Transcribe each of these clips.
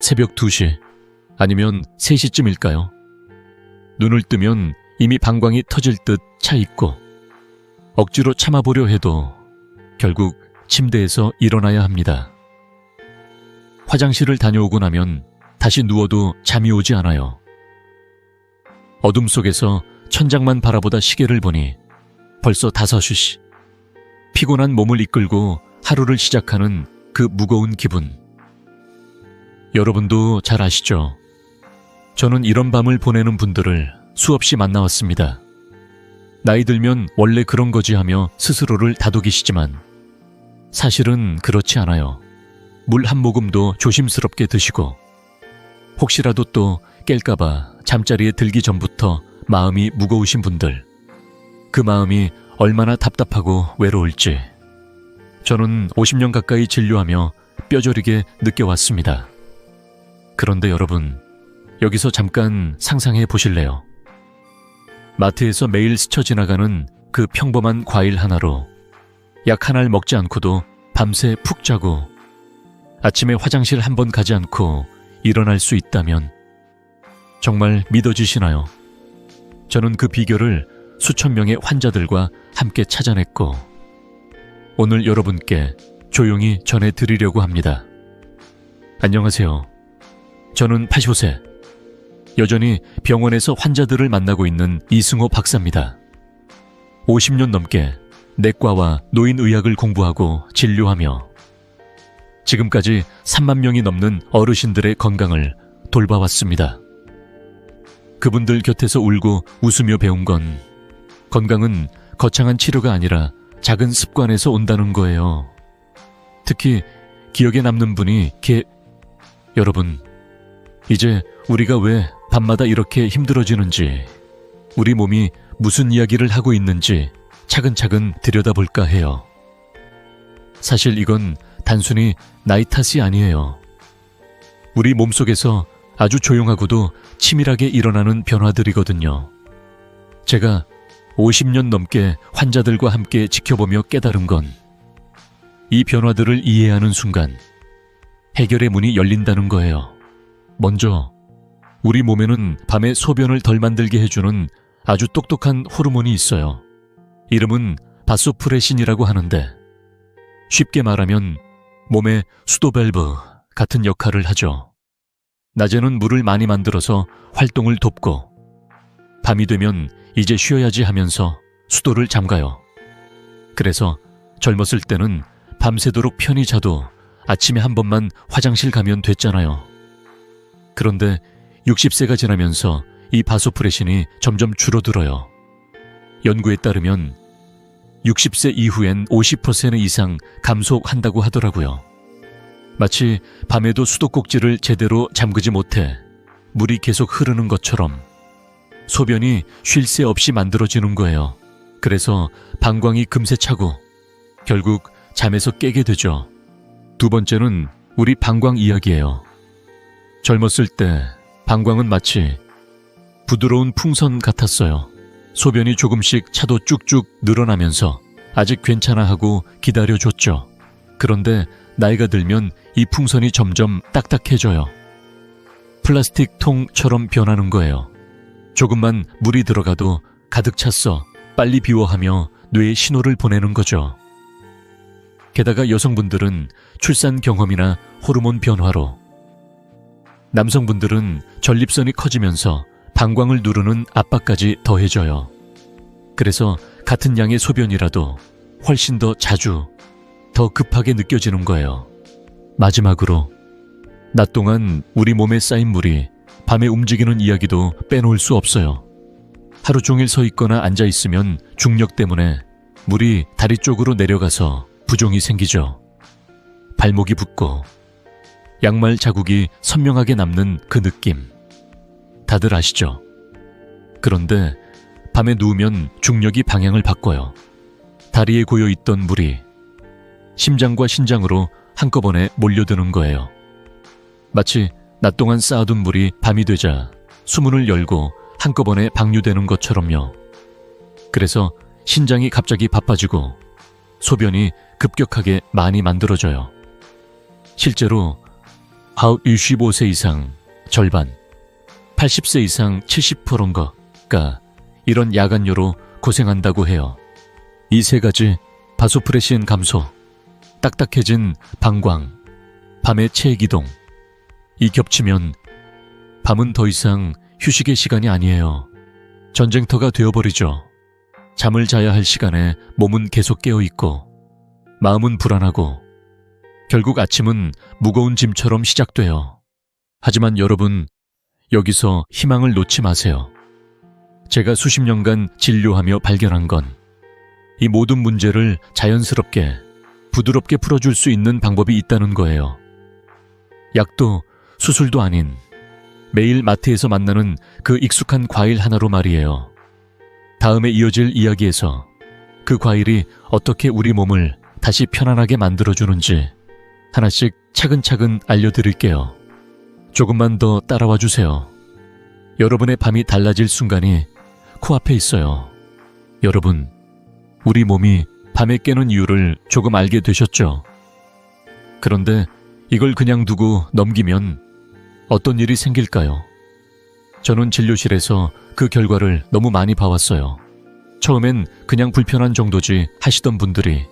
새벽 2시 아니면 3시쯤일까요? 눈을 뜨면 이미 방광이 터질 듯 차 있고 억지로 참아보려 해도 결국 침대에서 일어나야 합니다. 화장실을 다녀오고 나면 다시 누워도 잠이 오지 않아요. 어둠 속에서 천장만 바라보다 시계를 보니 벌써 5시. 피곤한 몸을 이끌고 하루를 시작하는 그 무거운 기분. 여러분도 잘 아시죠? 저는 이런 밤을 보내는 분들을 수없이 만나왔습니다. 나이 들면 원래 그런 거지 하며 스스로를 다독이시지만 사실은 그렇지 않아요. 물 한 모금도 조심스럽게 드시고 혹시라도 또 깰까봐 잠자리에 들기 전부터 마음이 무거우신 분들, 그 마음이 얼마나 답답하고 외로울지 저는 50년 가까이 진료하며 뼈저리게 느껴왔습니다. 그런데 여러분, 여기서 잠깐 상상해 보실래요? 마트에서 매일 스쳐 지나가는 그 평범한 과일 하나로 약 한 알 먹지 않고도 밤새 푹 자고 아침에 화장실 한 번 가지 않고 일어날 수 있다면 정말 믿어지시나요? 저는 그 비결을 수천 명의 환자들과 함께 찾아냈고 오늘 여러분께 조용히 전해드리려고 합니다. 안녕하세요. 저는 85세. 여전히 병원에서 환자들을 만나고 있는 이승호 박사입니다. 50년 넘게 내과와 노인의학을 공부하고 진료하며 지금까지 3만 명이 넘는 어르신들의 건강을 돌봐왔습니다. 그분들 곁에서 울고 웃으며 배운 건 건강은 거창한 치료가 아니라 작은 습관에서 온다는 거예요. 특히 기억에 남는 분이 여러분, 이제 우리가 왜 밤마다 이렇게 힘들어지는지, 우리 몸이 무슨 이야기를 하고 있는지 차근차근 들여다볼까 해요. 사실 이건 단순히 나이 탓이 아니에요. 우리 몸속에서 아주 조용하고도 치밀하게 일어나는 변화들이거든요. 제가 50년 넘게 환자들과 함께 지켜보며 깨달은 건 이 변화들을 이해하는 순간 해결의 문이 열린다는 거예요. 먼저 우리 몸에는 밤에 소변을 덜 만들게 해주는 아주 똑똑한 호르몬이 있어요. 이름은 바소프레신이라고 하는데 쉽게 말하면 몸의 수도 밸브 같은 역할을 하죠. 낮에는 물을 많이 만들어서 활동을 돕고 밤이 되면 이제 쉬어야지 하면서 수도를 잠가요. 그래서 젊었을 때는 밤새도록 편히 자도 아침에 한 번만 화장실 가면 됐잖아요. 그런데 60세가 지나면서 이 바소프레신이 점점 줄어들어요. 연구에 따르면 60세 이후엔 50% 이상 감소한다고 하더라고요. 마치 밤에도 수도꼭지를 제대로 잠그지 못해 물이 계속 흐르는 것처럼 소변이 쉴 새 없이 만들어지는 거예요. 그래서 방광이 금세 차고 결국 잠에서 깨게 되죠. 두 번째는 우리 방광 이야기예요. 젊었을 때 방광은 마치 부드러운 풍선 같았어요. 소변이 조금씩 차도 쭉쭉 늘어나면서 아직 괜찮아 하고 기다려줬죠. 그런데 나이가 들면 이 풍선이 점점 딱딱해져요. 플라스틱 통처럼 변하는 거예요. 조금만 물이 들어가도 가득 찼어, 빨리 비워하며 뇌에 신호를 보내는 거죠. 게다가 여성분들은 출산 경험이나 호르몬 변화로, 남성분들은 전립선이 커지면서 방광을 누르는 압박까지 더해져요. 그래서 같은 양의 소변이라도 훨씬 더 자주, 더 급하게 느껴지는 거예요. 마지막으로 낮 동안 우리 몸에 쌓인 물이 밤에 움직이는 이야기도 빼놓을 수 없어요. 하루 종일 서 있거나 앉아 있으면 중력 때문에 물이 다리 쪽으로 내려가서 부종이 생기죠. 발목이 붓고 양말 자국이 선명하게 남는 그 느낌. 다들 아시죠? 그런데 밤에 누우면 중력이 방향을 바꿔요. 다리에 고여있던 물이 심장과 신장으로 한꺼번에 몰려드는 거예요. 마치 낮 동안 쌓아둔 물이 밤이 되자 수문을 열고 한꺼번에 방류되는 것처럼요. 그래서 신장이 갑자기 바빠지고 소변이 급격하게 많이 만들어져요. 실제로 65세 이상 절반, 80세 이상 70%인가가 이런 야간요로 고생한다고 해요. 이 세 가지 바소프레신 감소, 딱딱해진 방광, 밤의 체액이동, 이 겹치면 밤은 더 이상 휴식의 시간이 아니에요. 전쟁터가 되어버리죠. 잠을 자야 할 시간에 몸은 계속 깨어있고 마음은 불안하고 결국 아침은 무거운 짐처럼 시작돼요. 하지만 여러분, 여기서 희망을 놓지 마세요. 제가 수십 년간 진료하며 발견한 건 이 모든 문제를 자연스럽게, 부드럽게 풀어줄 수 있는 방법이 있다는 거예요. 약도 수술도 아닌 매일 마트에서 만나는 그 익숙한 과일 하나로 말이에요. 다음에 이어질 이야기에서 그 과일이 어떻게 우리 몸을 다시 편안하게 만들어주는지 하나씩 차근차근 알려드릴게요. 조금만 더 따라와 주세요. 여러분의 밤이 달라질 순간이 코앞에 있어요. 여러분, 우리 몸이 밤에 깨는 이유를 조금 알게 되셨죠? 그런데 이걸 그냥 두고 넘기면 어떤 일이 생길까요? 저는 진료실에서 그 결과를 너무 많이 봐왔어요. 처음엔 그냥 불편한 정도지 하시던 분들이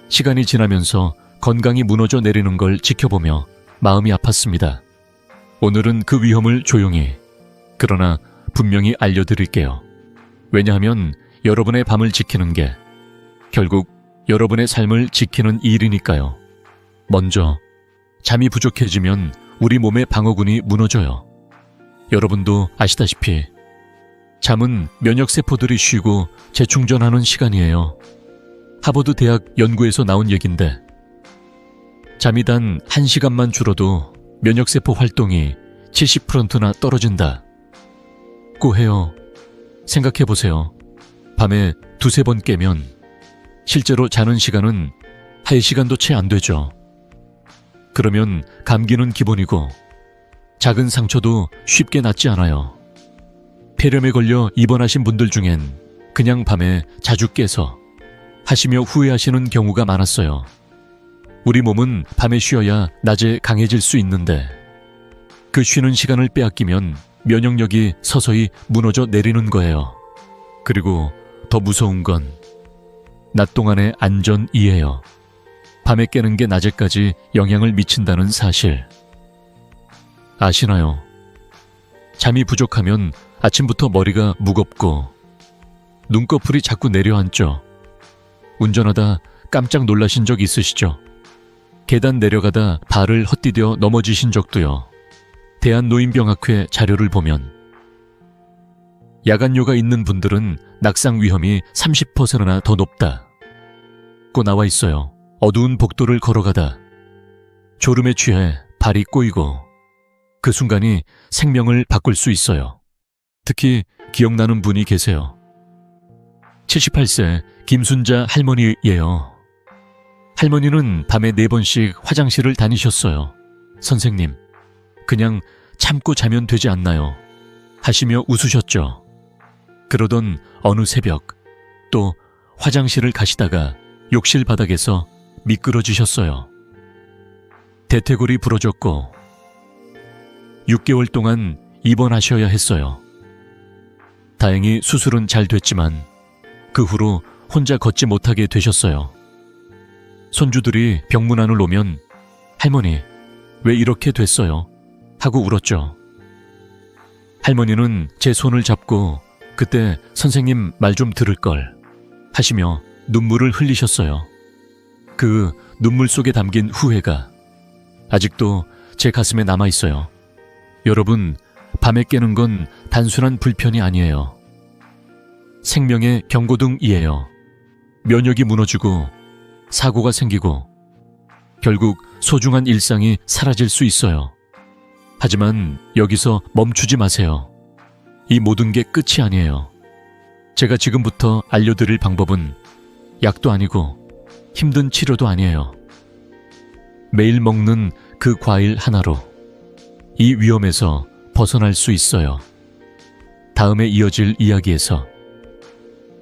시간이 지나면서 건강이 무너져 내리는 걸 지켜보며 마음이 아팠습니다. 오늘은 그 위험을 조용히, 그러나 분명히 알려드릴게요. 왜냐하면 여러분의 밤을 지키는 게 결국 여러분의 삶을 지키는 일이니까요. 먼저, 잠이 부족해지면 우리 몸의 방어군이 무너져요. 여러분도 아시다시피 잠은 면역세포들이 쉬고 재충전하는 시간이에요. 하버드 대학 연구에서 나온 얘긴데 잠이 단 1시간만 줄어도 면역세포 활동이 70%나 떨어진다고 해요. 생각해보세요. 밤에 두세 번 깨면 실제로 자는 시간은 1시간도 채 안 되죠. 그러면 감기는 기본이고 작은 상처도 쉽게 낫지 않아요. 폐렴에 걸려 입원하신 분들 중엔 그냥 밤에 자주 깨서 하시며 후회하시는 경우가 많았어요. 우리 몸은 밤에 쉬어야 낮에 강해질 수 있는데 그 쉬는 시간을 빼앗기면 면역력이 서서히 무너져 내리는 거예요. 그리고 더 무서운 건 낮 동안의 안전이에요. 밤에 깨는 게 낮에까지 영향을 미친다는 사실. 아시나요? 잠이 부족하면 아침부터 머리가 무겁고 눈꺼풀이 자꾸 내려앉죠. 운전하다 깜짝 놀라신 적 있으시죠? 계단 내려가다 발을 헛디뎌 넘어지신 적도요. 대한노인병학회 자료를 보면 야간요가 있는 분들은 낙상 위험이 30%나 더 높다고 나와 있어요. 어두운 복도를 걸어가다 졸음에 취해 발이 꼬이고 그 순간이 생명을 바꿀 수 있어요. 특히 기억나는 분이 계세요. 78세 김순자 할머니예요. 할머니는 밤에 4번씩 화장실을 다니셨어요. 선생님, 그냥 참고 자면 되지 않나요? 하시며 웃으셨죠. 그러던 어느 새벽 또 화장실을 가시다가 욕실 바닥에서 미끄러지셨어요. 대퇴골이 부러졌고 6개월 동안 입원하셔야 했어요. 다행히 수술은 잘 됐지만 그 후로 혼자 걷지 못하게 되셨어요. 손주들이 병문안을 오면 할머니, 왜 이렇게 됐어요? 하고 울었죠. 할머니는 제 손을 잡고 그때 선생님 말 좀 들을 걸 하시며 눈물을 흘리셨어요. 그 눈물 속에 담긴 후회가 아직도 제 가슴에 남아있어요. 여러분, 밤에 깨는 건 단순한 불편이 아니에요. 생명의 경고등이에요. 면역이 무너지고 사고가 생기고 결국 소중한 일상이 사라질 수 있어요. 하지만 여기서 멈추지 마세요. 이 모든 게 끝이 아니에요. 제가 지금부터 알려드릴 방법은 약도 아니고 힘든 치료도 아니에요. 매일 먹는 그 과일 하나로 이 위험에서 벗어날 수 있어요. 다음에 이어질 이야기에서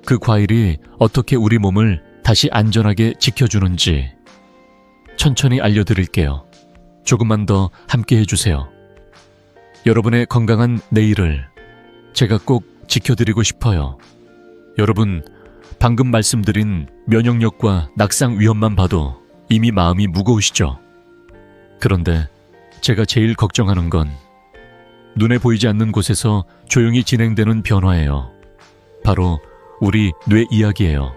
그 과일이 어떻게 우리 몸을 다시 안전하게 지켜주는지 천천히 알려드릴게요. 조금만 더 함께 해주세요. 여러분의 건강한 내일을 제가 꼭 지켜드리고 싶어요. 여러분, 방금 말씀드린 면역력과 낙상 위험만 봐도 이미 마음이 무거우시죠? 그런데 제가 제일 걱정하는 건 눈에 보이지 않는 곳에서 조용히 진행되는 변화예요. 바로 우리 뇌 이야기예요.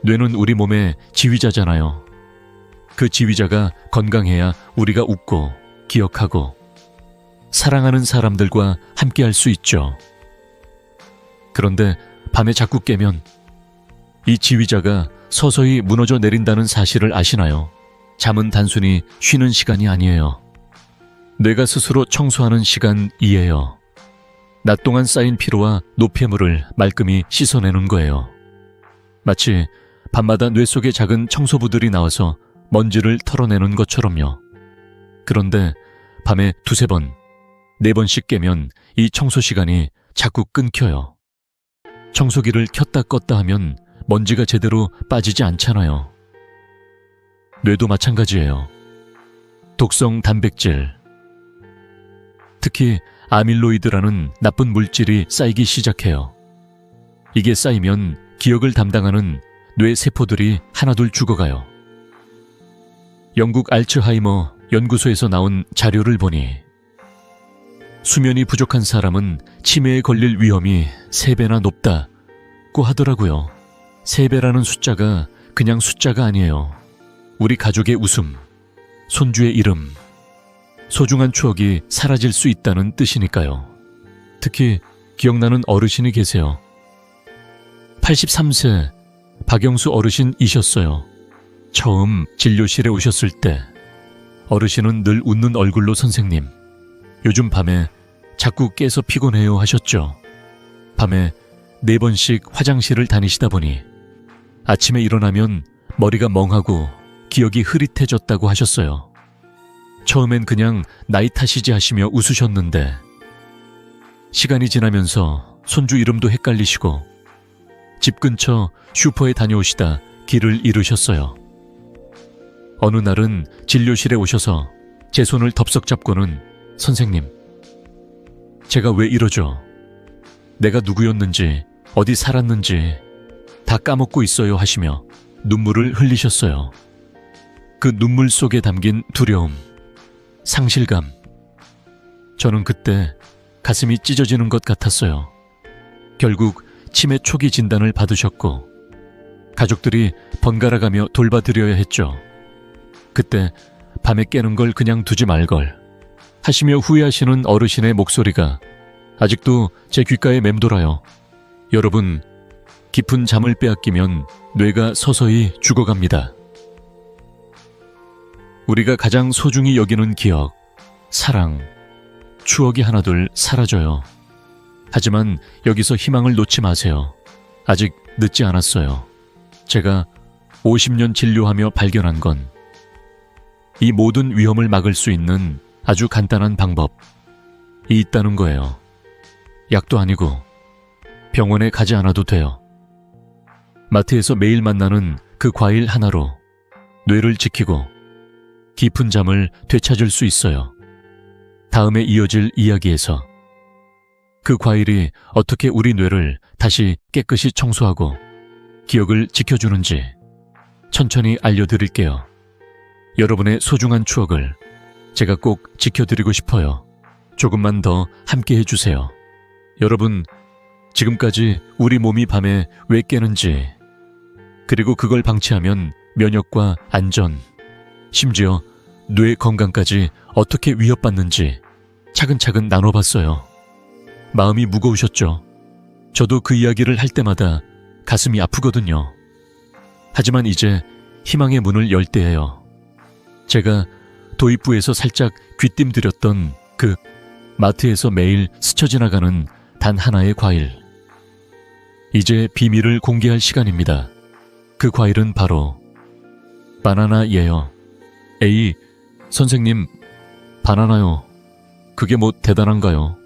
뇌는 우리 몸의 지휘자잖아요. 그 지휘자가 건강해야 우리가 웃고 기억하고 사랑하는 사람들과 함께 할 수 있죠. 그런데 밤에 자꾸 깨면 이 지휘자가 서서히 무너져 내린다는 사실을 아시나요? 잠은 단순히 쉬는 시간이 아니에요. 뇌가 스스로 청소하는 시간이에요. 낮 동안 쌓인 피로와 노폐물을 말끔히 씻어내는 거예요. 마치 밤마다 뇌 속의 작은 청소부들이 나와서 먼지를 털어내는 것처럼요. 그런데 밤에 두세 번, 네 번씩 깨면 이 청소 시간이 자꾸 끊겨요. 청소기를 켰다 껐다 하면 먼지가 제대로 빠지지 않잖아요. 뇌도 마찬가지예요. 독성 단백질, 특히 아밀로이드라는 나쁜 물질이 쌓이기 시작해요. 이게 쌓이면 기억을 담당하는 뇌 세포들이 하나둘 죽어가요. 영국 알츠하이머 연구소에서 나온 자료를 보니 수면이 부족한 사람은 치매에 걸릴 위험이 3배나 높다고 하더라고요. 3배라는 숫자가 그냥 숫자가 아니에요. 우리 가족의 웃음, 손주의 이름, 소중한 추억이 사라질 수 있다는 뜻이니까요. 특히 기억나는 어르신이 계세요. 83세 박영수 어르신이셨어요. 처음 진료실에 오셨을 때 어르신은 늘 웃는 얼굴로 선생님, 요즘 밤에 자꾸 깨서 피곤해요 하셨죠. 밤에 4번씩 화장실을 다니시다 보니 아침에 일어나면 머리가 멍하고 기억이 흐릿해졌다고 하셨어요. 처음엔 그냥 나이 탓이지 하시며 웃으셨는데 시간이 지나면서 손주 이름도 헷갈리시고 집 근처 슈퍼에 다녀오시다 길을 잃으셨어요. 어느 날은 진료실에 오셔서 제 손을 덥석 잡고는 선생님, 제가 왜 이러죠? 내가 누구였는지, 어디 살았는지 다 까먹고 있어요 하시며 눈물을 흘리셨어요. 그 눈물 속에 담긴 두려움, 상실감. 저는 그때 가슴이 찢어지는 것 같았어요. 결국 치매 초기 진단을 받으셨고 가족들이 번갈아가며 돌봐드려야 했죠. 그때 밤에 깨는 걸 그냥 두지 말걸 하시며 후회하시는 어르신의 목소리가 아직도 제 귓가에 맴돌아요. 여러분, 깊은 잠을 빼앗기면 뇌가 서서히 죽어갑니다. 우리가 가장 소중히 여기는 기억, 사랑, 추억이 하나둘 사라져요. 하지만 여기서 희망을 놓지 마세요. 아직 늦지 않았어요. 제가 50년 진료하며 발견한 건 이 모든 위험을 막을 수 있는 아주 간단한 방법이 있다는 거예요. 약도 아니고 병원에 가지 않아도 돼요. 마트에서 매일 만나는 그 과일 하나로 뇌를 지키고 깊은 잠을 되찾을 수 있어요. 다음에 이어질 이야기에서 그 과일이 어떻게 우리 뇌를 다시 깨끗이 청소하고 기억을 지켜주는지 천천히 알려드릴게요. 여러분의 소중한 추억을 제가 꼭 지켜드리고 싶어요. 조금만 더 함께 해주세요. 여러분, 지금까지 우리 몸이 밤에 왜 깨는지, 그리고 그걸 방치하면 면역과 안전, 심지어 뇌 건강까지 어떻게 위협받는지 차근차근 나눠봤어요. 마음이 무거우셨죠? 저도 그 이야기를 할 때마다 가슴이 아프거든요. 하지만 이제 희망의 문을 열 때예요. 제가 도입부에서 살짝 귀띔드렸던 그 마트에서 매일 스쳐 지나가는 단 하나의 과일. 이제 비밀을 공개할 시간입니다. 그 과일은 바로 바나나예요. 에이, 선생님, 바나나요. 그게 뭐 대단한가요?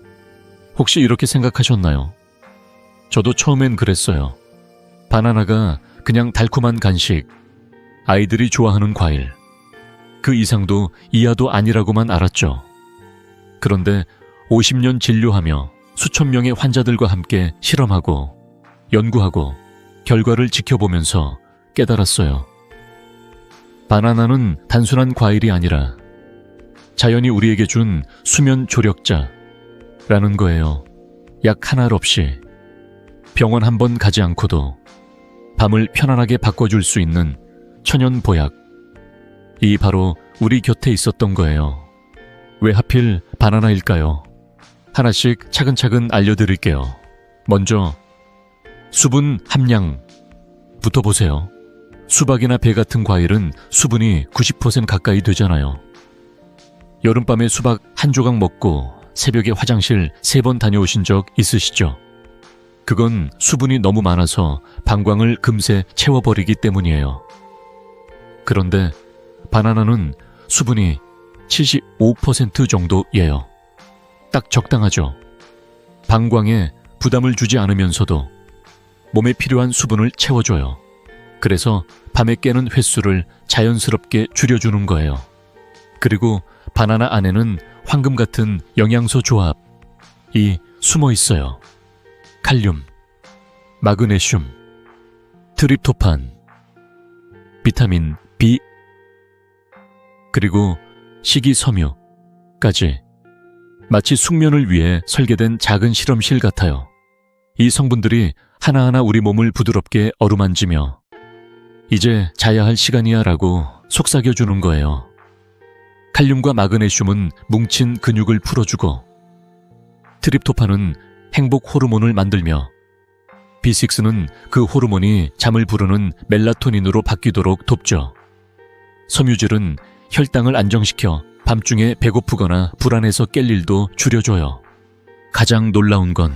혹시 이렇게 생각하셨나요? 저도 처음엔 그랬어요. 바나나가 그냥 달콤한 간식, 아이들이 좋아하는 과일. 그 이상도 이하도 아니라고만 알았죠. 그런데 50년 진료하며 수천 명의 환자들과 함께 실험하고 연구하고 결과를 지켜보면서 깨달았어요. 바나나는 단순한 과일이 아니라 자연이 우리에게 준 수면 조력자라는 거예요. 약 하나 없이 병원 한 번 가지 않고도 밤을 편안하게 바꿔줄 수 있는 천연 보약. 이 바로 우리 곁에 있었던 거예요. 왜 하필 바나나일까요? 하나씩 차근차근 알려드릴게요. 먼저 수분 함량부터 보세요. 수박이나 배 같은 과일은 수분이 90% 가까이 되잖아요. 여름밤에 수박 한 조각 먹고 새벽에 화장실 3번 다녀오신 적 있으시죠? 그건 수분이 너무 많아서 방광을 금세 채워버리기 때문이에요. 그런데 바나나는 수분이 75% 정도예요. 딱 적당하죠. 방광에 부담을 주지 않으면서도 몸에 필요한 수분을 채워줘요. 그래서 밤에 깨는 횟수를 자연스럽게 줄여주는 거예요. 그리고 바나나 안에는 황금 같은 영양소 조합이 숨어 있어요. 칼륨, 마그네슘, 트립토판, 비타민 B, 그리고 식이섬유까지. 마치 숙면을 위해 설계된 작은 실험실 같아요. 이 성분들이 하나하나 우리 몸을 부드럽게 어루만지며 이제 자야 할 시간이야 라고 속삭여주는 거예요. 칼륨과 마그네슘은 뭉친 근육을 풀어주고, 트립토판은 행복 호르몬을 만들며, B6는 그 호르몬이 잠을 부르는 멜라토닌으로 바뀌도록 돕죠. 섬유질은 혈당을 안정시켜 밤중에 배고프거나 불안해서 깰 일도 줄여줘요. 가장 놀라운 건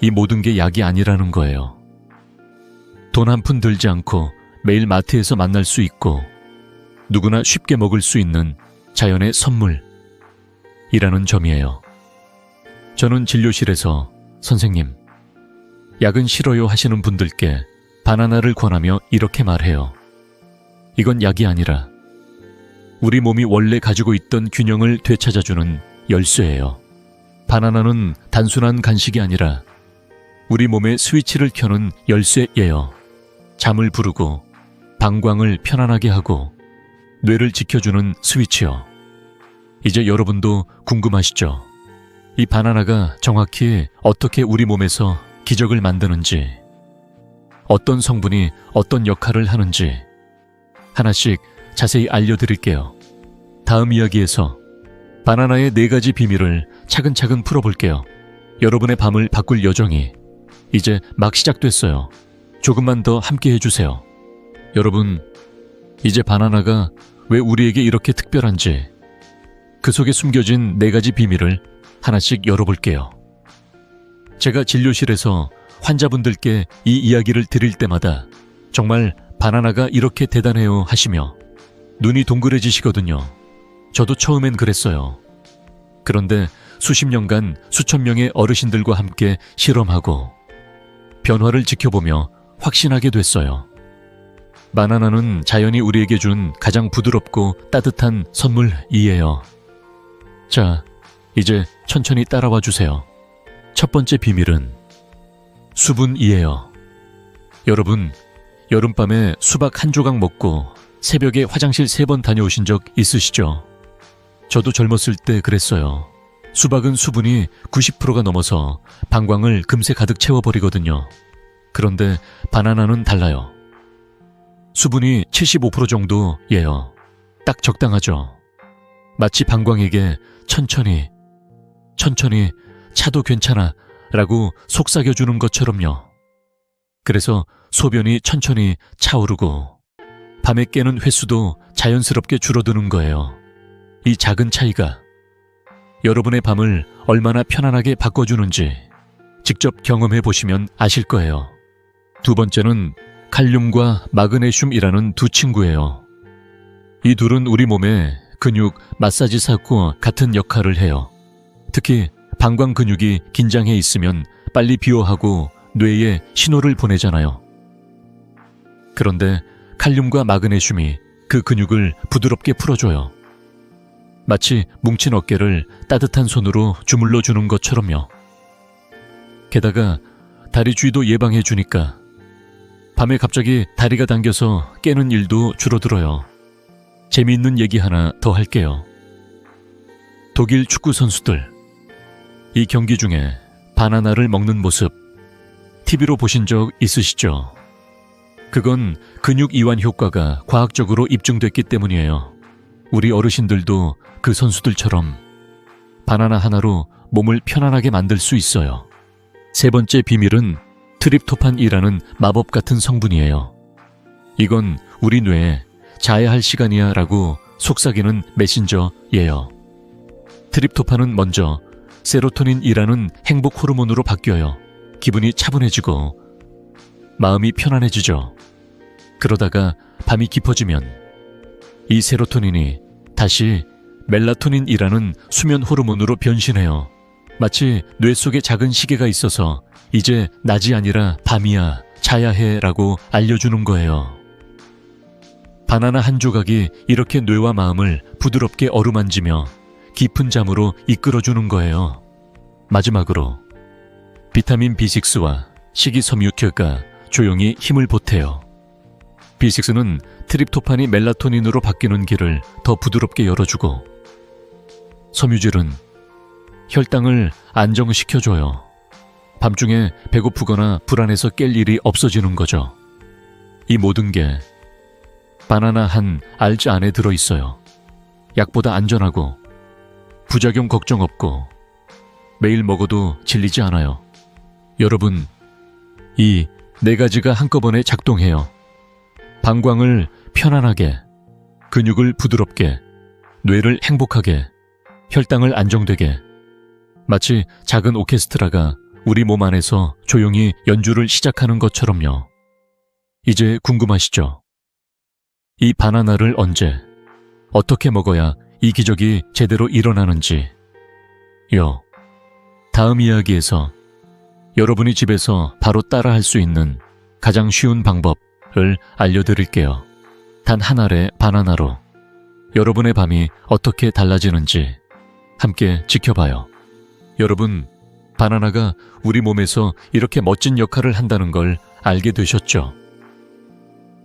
이 모든 게 약이 아니라는 거예요. 돈 한 푼 들지 않고 매일 마트에서 만날 수 있고 누구나 쉽게 먹을 수 있는 자연의 선물이라는 점이에요. 저는 진료실에서 선생님, 약은 싫어요 하시는 분들께 바나나를 권하며 이렇게 말해요. 이건 약이 아니라 우리 몸이 원래 가지고 있던 균형을 되찾아주는 열쇠예요. 바나나는 단순한 간식이 아니라 우리 몸의 스위치를 켜는 열쇠예요. 잠을 부르고 방광을 편안하게 하고 뇌를 지켜주는 스위치요. 이제 여러분도 궁금하시죠? 이 바나나가 정확히 어떻게 우리 몸에서 기적을 만드는지, 어떤 성분이 어떤 역할을 하는지 하나씩 자세히 알려드릴게요. 다음 이야기에서 바나나의 4가지 비밀을 차근차근 풀어볼게요. 여러분의 밤을 바꿀 여정이 이제 막 시작됐어요. 조금만 더 함께 해주세요. 여러분, 이제 바나나가 왜 우리에게 이렇게 특별한지, 그 속에 숨겨진 4가지 비밀을 하나씩 열어볼게요. 제가 진료실에서 환자분들께 이 이야기를 드릴 때마다 정말 바나나가 이렇게 대단해요 하시며 눈이 동그래지시거든요. 저도 처음엔 그랬어요. 그런데 수십 년간 수천 명의 어르신들과 함께 실험하고 변화를 지켜보며 확신하게 됐어요. 바나나는 자연이 우리에게 준 가장 부드럽고 따뜻한 선물이에요. 자, 이제 천천히 따라와 주세요. 첫 번째 비밀은 수분이에요. 여러분, 여름밤에 수박 한 조각 먹고 새벽에 화장실 3번 다녀오신 적 있으시죠? 저도 젊었을 때 그랬어요. 수박은 수분이 90%가 넘어서 방광을 금세 가득 채워버리거든요. 그런데 바나나는 달라요. 수분이 75% 정도예요. 딱 적당하죠. 마치 방광에게 천천히 차도 괜찮아 라고 속삭여주는 것처럼요. 그래서 소변이 천천히 차오르고 밤에 깨는 횟수도 자연스럽게 줄어드는 거예요. 이 작은 차이가 여러분의 밤을 얼마나 편안하게 바꿔주는지 직접 경험해 보시면 아실 거예요. 두 번째는 칼륨과 마그네슘이라는 두 친구예요. 이 둘은 우리 몸의 근육 마사지사과 같은 역할을 해요. 특히 방광 근육이 긴장해 있으면 빨리 비호하고 뇌에 신호를 보내잖아요. 그런데 칼륨과 마그네슘이 그 근육을 부드럽게 풀어줘요. 마치 뭉친 어깨를 따뜻한 손으로 주물러 주는 것처럼요. 게다가 다리 쥐도 예방해 주니까 밤에 갑자기 다리가 당겨서 깨는 일도 줄어들어요. 재미있는 얘기 하나 더 할게요. 독일 축구 선수들, 이 경기 중에 바나나를 먹는 모습 TV로 보신 적 있으시죠? 그건 근육 이완 효과가 과학적으로 입증됐기 때문이에요. 우리 어르신들도 그 선수들처럼 바나나 하나로 몸을 편안하게 만들 수 있어요. 세 번째 비밀은 트립토판이라는 마법 같은 성분이에요. 이건 우리 뇌에 자야 할 시간이야 라고 속삭이는 메신저예요. 트립토판은 먼저 세로토닌이라는 행복 호르몬으로 바뀌어요. 기분이 차분해지고 마음이 편안해지죠. 그러다가 밤이 깊어지면 이 세로토닌이 다시 멜라토닌이라는 수면 호르몬으로 변신해요. 마치 뇌 속에 작은 시계가 있어서 이제 낮이 아니라 밤이야, 자야 해 라고 알려주는 거예요. 바나나 한 조각이 이렇게 뇌와 마음을 부드럽게 어루만지며 깊은 잠으로 이끌어주는 거예요. 마지막으로 비타민 B6와 식이섬유효가 조용히 힘을 보태요. B6는 트립토판이 멜라토닌으로 바뀌는 길을 더 부드럽게 열어주고, 섬유질은 혈당을 안정시켜줘요. 밤중에 배고프거나 불안해서 깰 일이 없어지는 거죠. 이 모든 게 바나나 한 알즈 안에 들어있어요. 약보다 안전하고 부작용 걱정 없고 매일 먹어도 질리지 않아요. 여러분, 이 네 가지가 한꺼번에 작동해요. 방광을 편안하게, 근육을 부드럽게, 뇌를 행복하게, 혈당을 안정되게, 마치 작은 오케스트라가 우리 몸 안에서 조용히 연주를 시작하는 것처럼요. 이제 궁금하시죠? 이 바나나를 언제, 어떻게 먹어야 이 기적이 제대로 일어나는지. 다음 이야기에서 여러분이 집에서 바로 따라할 수 있는 가장 쉬운 방법을 알려드릴게요. 단 한 알의 바나나로 여러분의 밤이 어떻게 달라지는지 함께 지켜봐요. 여러분, 바나나가 우리 몸에서 이렇게 멋진 역할을 한다는 걸 알게 되셨죠?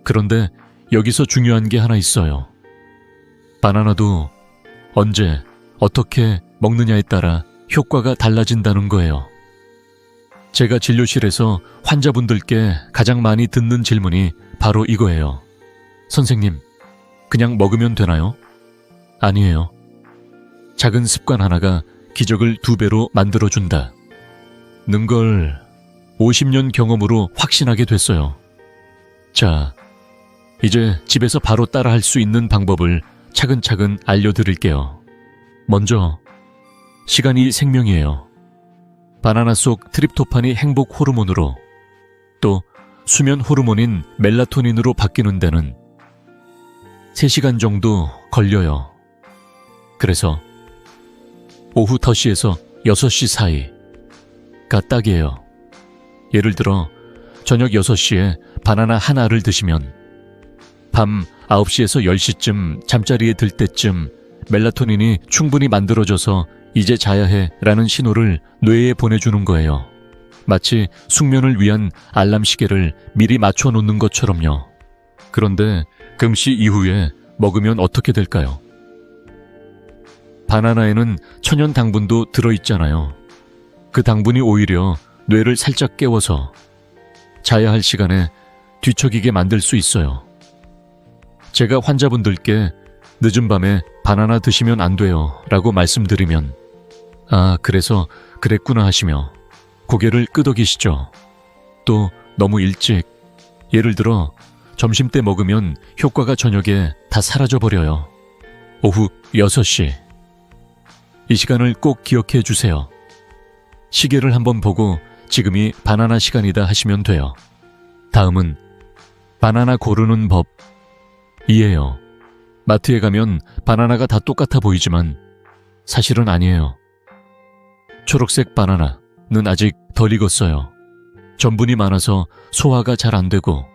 그런데 여기서 중요한 게 하나 있어요. 바나나도 언제, 어떻게 먹느냐에 따라 효과가 달라진다는 거예요. 제가 진료실에서 환자분들께 가장 많이 듣는 질문이 바로 이거예요. 선생님, 그냥 먹으면 되나요? 아니에요. 작은 습관 하나가 기적을 2배로 만들어준다. 는 걸 50년 경험으로 확신하게 됐어요. 자, 이제 집에서 바로 따라할 수 있는 방법을 차근차근 알려드릴게요. 먼저, 시간이 생명이에요. 바나나 속 트립토판이 행복 호르몬으로, 또 수면 호르몬인 멜라토닌으로 바뀌는 데는 3시간 정도 걸려요. 그래서 오후 5시에서 6시 사이가 딱이에요. 예를 들어 저녁 6시에 바나나 하나를 드시면 밤 9시에서 10시쯤 잠자리에 들 때쯤 멜라토닌이 충분히 만들어져서 이제 자야 해 라는 신호를 뇌에 보내주는 거예요. 마치 숙면을 위한 알람 시계를 미리 맞춰 놓는 것처럼요. 그런데 금시 이후에 먹으면 어떻게 될까요? 바나나에는 천연 당분도 들어있잖아요. 그 당분이 오히려 뇌를 살짝 깨워서 자야 할 시간에 뒤척이게 만들 수 있어요. 제가 환자분들께 늦은 밤에 바나나 드시면 안 돼요 라고 말씀드리면 아, 그래서 그랬구나 하시며 고개를 끄덕이시죠. 또 너무 일찍, 예를 들어 점심때 먹으면 효과가 저녁에 다 사라져버려요. 오후 6시. 이 시간을 꼭 기억해 주세요. 시계를 한번 보고 지금이 바나나 시간이다 하시면 돼요. 다음은 바나나 고르는 법이에요. 마트에 가면 바나나가 다 똑같아 보이지만 사실은 아니에요. 초록색 바나나는 아직 덜 익었어요. 전분이 많아서 소화가 잘 안 되고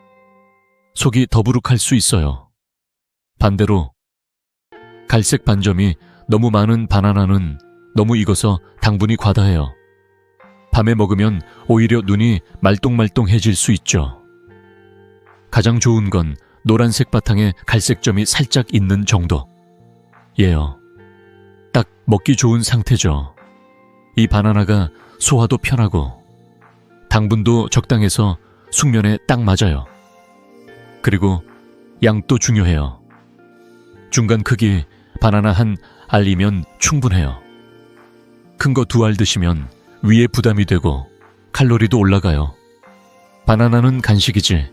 속이 더부룩할 수 있어요. 반대로 갈색 반점이 너무 많은 바나나는 너무 익어서 당분이 과다해요. 밤에 먹으면 오히려 눈이 말똥말똥해질 수 있죠. 가장 좋은 건 노란색 바탕에 갈색 점이 살짝 있는 정도. 예요. 딱 먹기 좋은 상태죠. 이 바나나가 소화도 편하고 당분도 적당해서 숙면에 딱 맞아요. 그리고 양도 중요해요. 중간 크기 바나나 한 알이면 충분해요. 큰 거 2알 드시면 위에 부담이 되고 칼로리도 올라가요. 바나나는 간식이지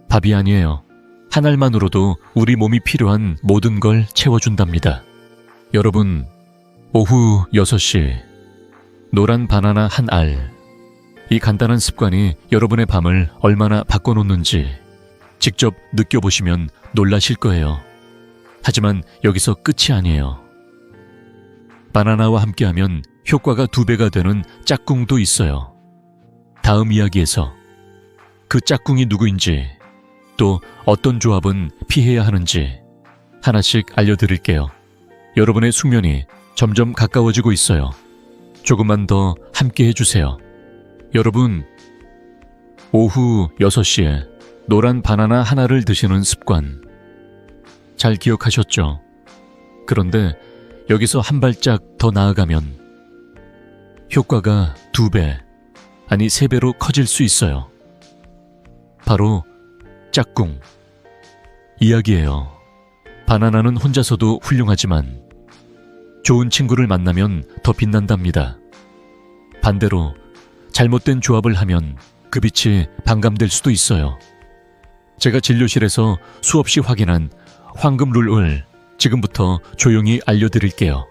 밥이 아니에요. 한 알만으로도 우리 몸이 필요한 모든 걸 채워준답니다. 여러분, 오후 6시 노란 바나나 한 알. 이 간단한 습관이 여러분의 밤을 얼마나 바꿔놓는지 직접 느껴보시면 놀라실 거예요. 하지만 여기서 끝이 아니에요. 바나나와 함께하면 효과가 2배가 되는 짝꿍도 있어요. 다음 이야기에서 그 짝꿍이 누구인지 또 어떤 조합은 피해야 하는지 하나씩 알려드릴게요. 여러분의 숙면이 점점 가까워지고 있어요. 조금만 더 함께 해주세요. 여러분, 오후 6시에 노란 바나나 하나를 드시는 습관 잘 기억하셨죠? 그런데 여기서 한 발짝 더 나아가면 효과가 2배, 아니 3배로 커질 수 있어요. 바로 짝꿍 이야기예요. 바나나는 혼자서도 훌륭하지만 좋은 친구를 만나면 더 빛난답니다. 반대로 잘못된 조합을 하면 그 빛이 반감될 수도 있어요. 제가 진료실에서 수없이 확인한 황금 룰을 지금부터 조용히 알려드릴게요.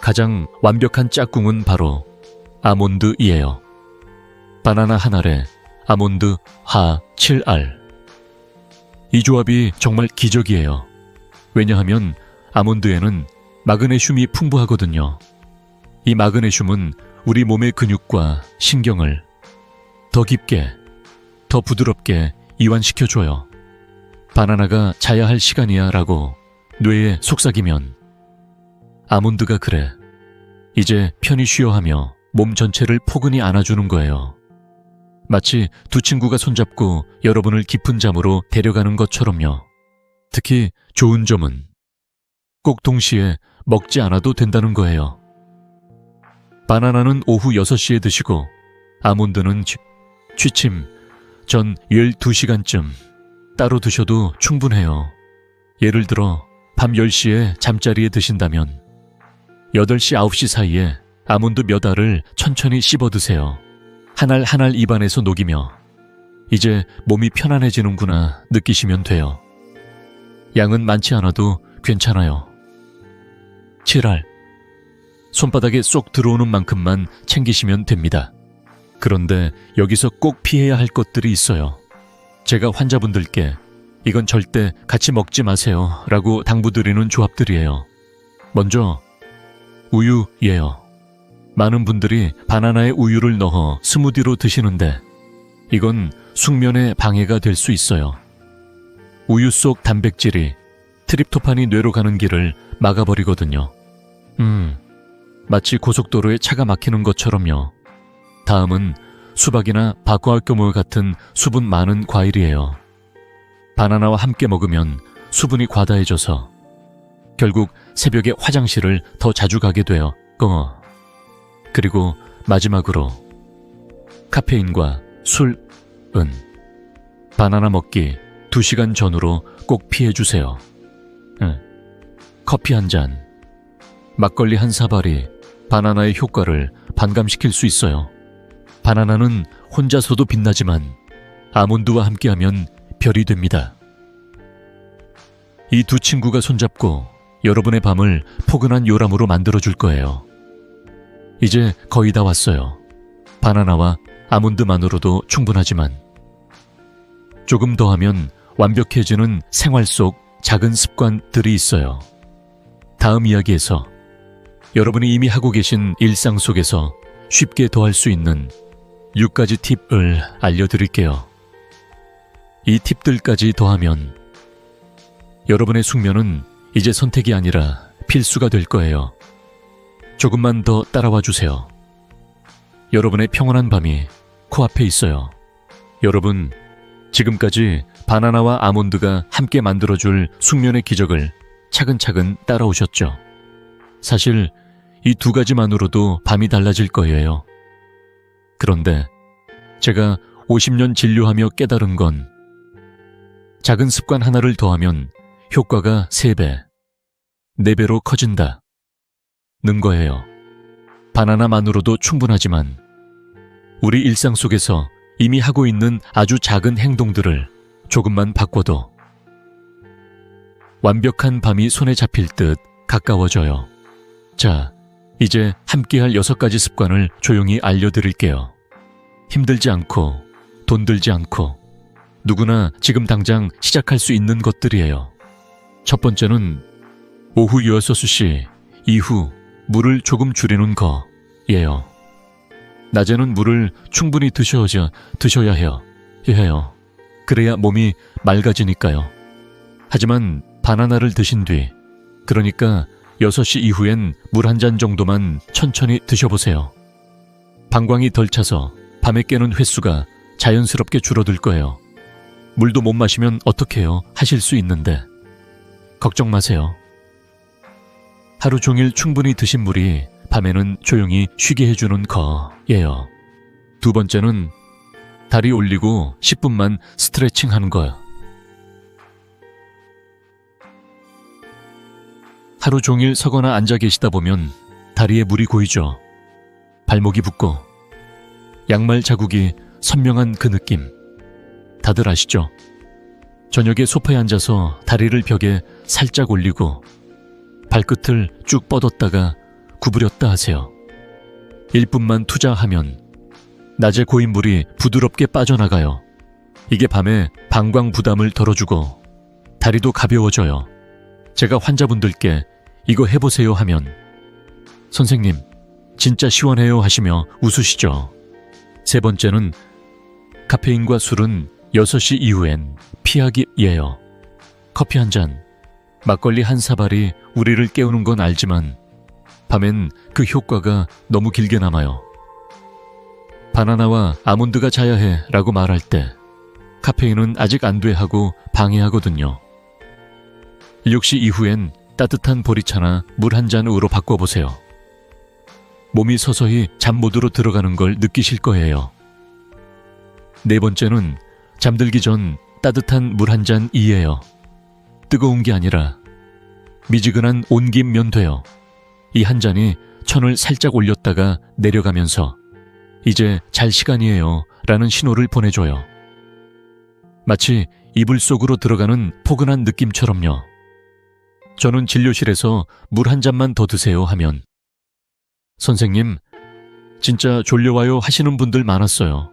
가장 완벽한 짝꿍은 바로 아몬드이에요. 바나나 한 알에 아몬드 하 7알. 이 조합이 정말 기적이에요. 왜냐하면 아몬드에는 마그네슘이 풍부하거든요. 이 마그네슘은 우리 몸의 근육과 신경을 더 깊게, 더 부드럽게 이완시켜줘요. 바나나가 자야 할 시간이야 라고 뇌에 속삭이면 아몬드가 그래, 이제 편히 쉬어 하며 몸 전체를 포근히 안아주는 거예요. 마치 2 친구가 손잡고 여러분을 깊은 잠으로 데려가는 것처럼요. 특히 좋은 점은 꼭 동시에 먹지 않아도 된다는 거예요. 바나나는 오후 6시에 드시고 아몬드는 취침 전 12시간쯤 따로 드셔도 충분해요. 예를 들어 밤 10시에 잠자리에 드신다면 8시, 9시 사이에 아몬드 몇 알을 천천히 씹어 드세요. 한 알 한 알 입안에서 녹이며 이제 몸이 편안해지는구나 느끼시면 돼요. 양은 많지 않아도 괜찮아요. 7알. 손바닥에 쏙 들어오는 만큼만 챙기시면 됩니다. 그런데 여기서 꼭 피해야 할 것들이 있어요. 제가 환자분들께 이건 절대 같이 먹지 마세요 라고 당부드리는 조합들이에요. 먼저 우유예요. 많은 분들이 바나나에 우유를 넣어 스무디로 드시는데 이건 숙면에 방해가 될 수 있어요. 우유 속 단백질이 트립토판이 뇌로 가는 길을 막아버리거든요. 마치 고속도로에 차가 막히는 것처럼요. 다음은 수박이나 바쿠아교모 같은 수분 많은 과일이에요. 바나나와 함께 먹으면 수분이 과다해져서 결국 새벽에 화장실을 더 자주 가게 돼요. 그리고 마지막으로 카페인과 술은 바나나 먹기 2시간 전으로 꼭 피해주세요. 커피 한 잔, 막걸리 한 사발이 바나나의 효과를 반감시킬 수 있어요. 바나나는 혼자서도 빛나지만 아몬드와 함께하면 별이 됩니다. 이 2 친구가 손잡고 여러분의 밤을 포근한 요람으로 만들어줄 거예요. 이제 거의 다 왔어요. 바나나와 아몬드만으로도 충분하지만 조금 더 하면 완벽해지는 생활 속 작은 습관들이 있어요. 다음 이야기에서 여러분이 이미 하고 계신 일상 속에서 쉽게 더할 수 있는 6가지 팁을 알려드릴게요. 이 팁들까지 더하면 여러분의 숙면은 이제 선택이 아니라 필수가 될 거예요. 조금만 더 따라와 주세요. 여러분의 평온한 밤이 코앞에 있어요. 여러분, 지금까지 바나나와 아몬드가 함께 만들어줄 숙면의 기적을 차근차근 따라오셨죠. 사실 이 두 가지만으로도 밤이 달라질 거예요. 그런데 제가 50년 진료하며 깨달은 건 작은 습관 하나를 더하면 효과가 3배, 4배로 커진다. 는 거예요. 바나나만으로도 충분하지만 우리 일상 속에서 이미 하고 있는 아주 작은 행동들을 조금만 바꿔도 완벽한 밤이 손에 잡힐 듯 가까워져요. 자, 이제 함께할 6가지 습관을 조용히 알려드릴게요. 힘들지 않고 돈 들지 않고 누구나 지금 당장 시작할 수 있는 것들이에요. 첫 번째는 오후 6시 이후 물을 조금 줄이는 거예요. 낮에는 물을 충분히 드셔야 해요. 그래야 몸이 맑아지니까요. 하지만 바나나를 드신 뒤, 그러니까 6시 이후엔 물 한 잔 정도만 천천히 드셔보세요. 방광이 덜 차서 밤에 깨는 횟수가 자연스럽게 줄어들 거예요. 물도 못 마시면 어떡해요? 하실 수 있는데. 걱정 마세요. 하루 종일 충분히 드신 물이 밤에는 조용히 쉬게 해주는 거예요. 두 번째는 다리 올리고 10분만 스트레칭 하는 거예요. 하루 종일 서거나 앉아 계시다 보면 다리에 물이 고이죠. 발목이 붓고 양말 자국이 선명한 그 느낌. 다들 아시죠? 저녁에 소파에 앉아서 다리를 벽에 살짝 올리고 발끝을 쭉 뻗었다가 구부렸다 하세요. 1분만 투자하면 낮에 고인 물이 부드럽게 빠져나가요. 이게 밤에 방광 부담을 덜어주고 다리도 가벼워져요. 제가 환자분들께 이거 해보세요 하면 선생님, 진짜 시원해요 하시며 웃으시죠. 세 번째는 카페인과 술은 6시 이후엔 피하기예요. 커피 한 잔, 막걸리 한 사발이 우리를 깨우는 건 알지만 밤엔 그 효과가 너무 길게 남아요. 바나나와 아몬드가 자야 해 라고 말할 때 카페인은 아직 안 돼 하고 방해하거든요. 6시 이후엔 따뜻한 보리차나 물 한 잔으로 바꿔보세요. 몸이 서서히 잠 모드로 들어가는 걸 느끼실 거예요. 네 번째는 잠들기 전 따뜻한 물 한 잔이에요. 뜨거운 게 아니라 미지근한 온김면 돼요. 이 한 잔이 천을 살짝 올렸다가 내려가면서 이제 잘 시간이에요 라는 신호를 보내줘요. 마치 이불 속으로 들어가는 포근한 느낌처럼요. 저는 진료실에서 물 한 잔만 더 드세요 하면 선생님, 진짜 졸려와요 하시는 분들 많았어요.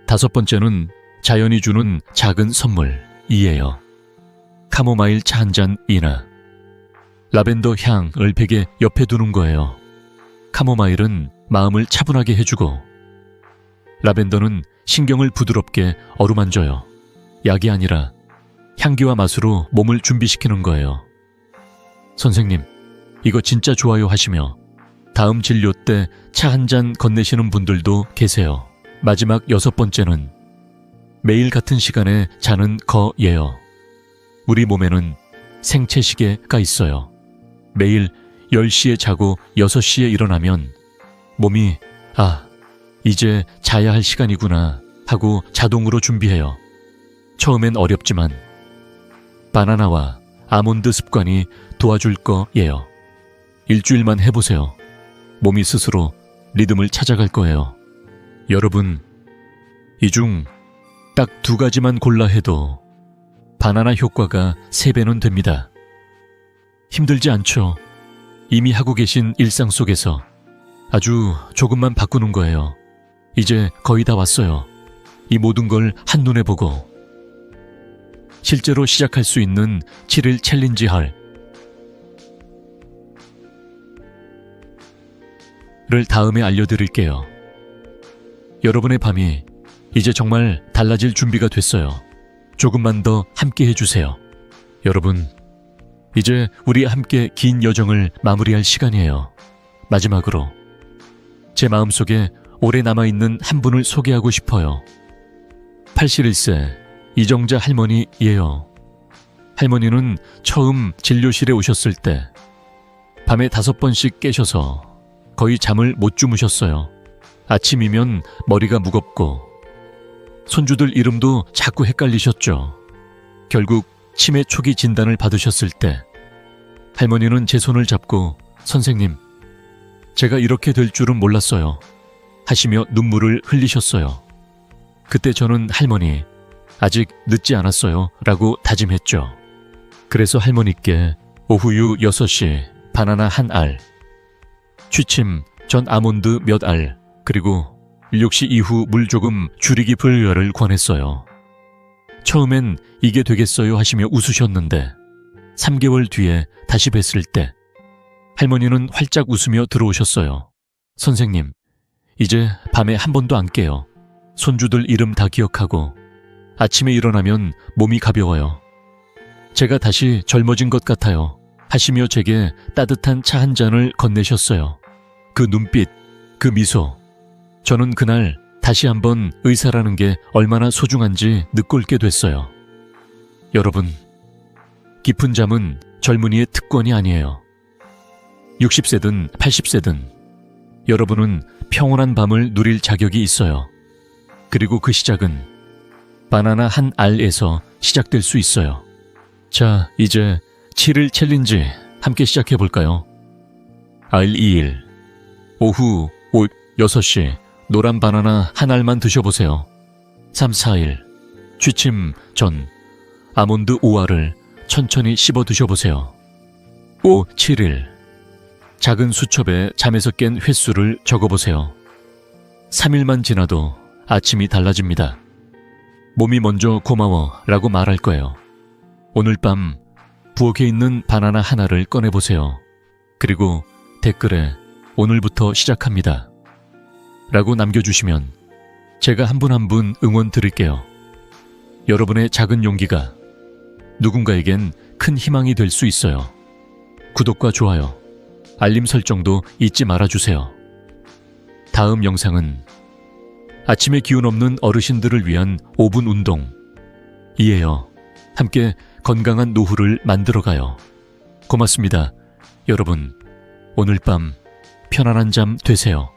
다섯 번째는 자연이 주는 작은 선물이에요. 카모마일 차 한 잔이나 라벤더 향을 베개 옆에 두는 거예요. 카모마일은 마음을 차분하게 해주고 라벤더는 신경을 부드럽게 어루만져요. 약이 아니라 향기와 맛으로 몸을 준비시키는 거예요. 선생님, 이거 진짜 좋아요 하시며 다음 진료 때 차 한 잔 건네시는 분들도 계세요. 마지막 6번째는 매일 같은 시간에 자는 거예요. 우리 몸에는 생체시계가 있어요. 매일 10시에 자고 6시에 일어나면 몸이 이제 자야 할 시간이구나 하고 자동으로 준비해요. 처음엔 어렵지만 바나나와 아몬드 습관이 도와줄 거예요. 일주일만 해보세요. 몸이 스스로 리듬을 찾아갈 거예요. 여러분, 이 중 딱 2가지만 골라 해도 바나나 효과가 3배는 됩니다. 힘들지 않죠? 이미 하고 계신 일상 속에서 아주 조금만 바꾸는 거예요. 이제 거의 다 왔어요. 이 모든 걸 한눈에 보고 실제로 시작할 수 있는 7일 챌린지 를 다음에 알려드릴게요. 여러분의 밤이 이제 정말 달라질 준비가 됐어요. 조금만 더 함께 해주세요. 여러분, 이제 우리 함께 긴 여정을 마무리할 시간이에요. 마지막으로 제 마음속에 오래 남아있는 한 분을 소개하고 싶어요. 81세 이정자 할머니예요. 할머니는 처음 진료실에 오셨을 때 밤에 5번씩 깨셔서 거의 잠을 못 주무셨어요. 아침이면 머리가 무겁고 손주들 이름도 자꾸 헷갈리셨죠. 결국 치매 초기 진단을 받으셨을 때 할머니는 제 손을 잡고 선생님, 제가 이렇게 될 줄은 몰랐어요 하시며 눈물을 흘리셨어요. 그때 저는 할머니, 아직 늦지 않았어요 라고 다짐했죠. 그래서 할머니께 오후유 6시 바나나 한 알, 취침 전 아몬드 몇 알, 그리고 6시 이후 물 조금 줄이기 불려를 권했어요. 처음엔 이게 되겠어요 하시며 웃으셨는데 3개월 뒤에 다시 뵀을 때 할머니는 활짝 웃으며 들어오셨어요. 선생님, 이제 밤에 한 번도 안 깨요. 손주들 이름 다 기억하고 아침에 일어나면 몸이 가벼워요. 제가 다시 젊어진 것 같아요 하시며 제게 따뜻한 차 한 잔을 건네셨어요. 그 눈빛, 그 미소, 저는 그날 다시 한번 의사라는 게 얼마나 소중한지 느낄게 됐어요. 여러분, 깊은 잠은 젊은이의 특권이 아니에요. 60세든 80세든 여러분은 평온한 밤을 누릴 자격이 있어요. 그리고 그 시작은 바나나 한 알에서 시작될 수 있어요. 자, 이제 7일 챌린지 함께 시작해볼까요? 알 2일 오후 6시 노란 바나나 한 알만 드셔보세요. 3, 4일 취침 전 아몬드 5알을 천천히 씹어 드셔보세요. 5, 7일 작은 수첩에 잠에서 깬 횟수를 적어보세요. 3일만 지나도 아침이 달라집니다. 몸이 먼저 고마워 라고 말할 거예요. 오늘 밤 부엌에 있는 바나나 하나를 꺼내보세요. 그리고 댓글에 오늘부터 시작합니다 라고 남겨주시면 제가 한 분 한 분 응원 드릴게요. 여러분의 작은 용기가 누군가에겐 큰 희망이 될 수 있어요. 구독과 좋아요, 알림 설정도 잊지 말아주세요. 다음 영상은 아침에 기운 없는 어르신들을 위한 5분 운동이에요. 함께 건강한 노후를 만들어가요. 고맙습니다. 여러분, 오늘 밤 편안한 잠 되세요.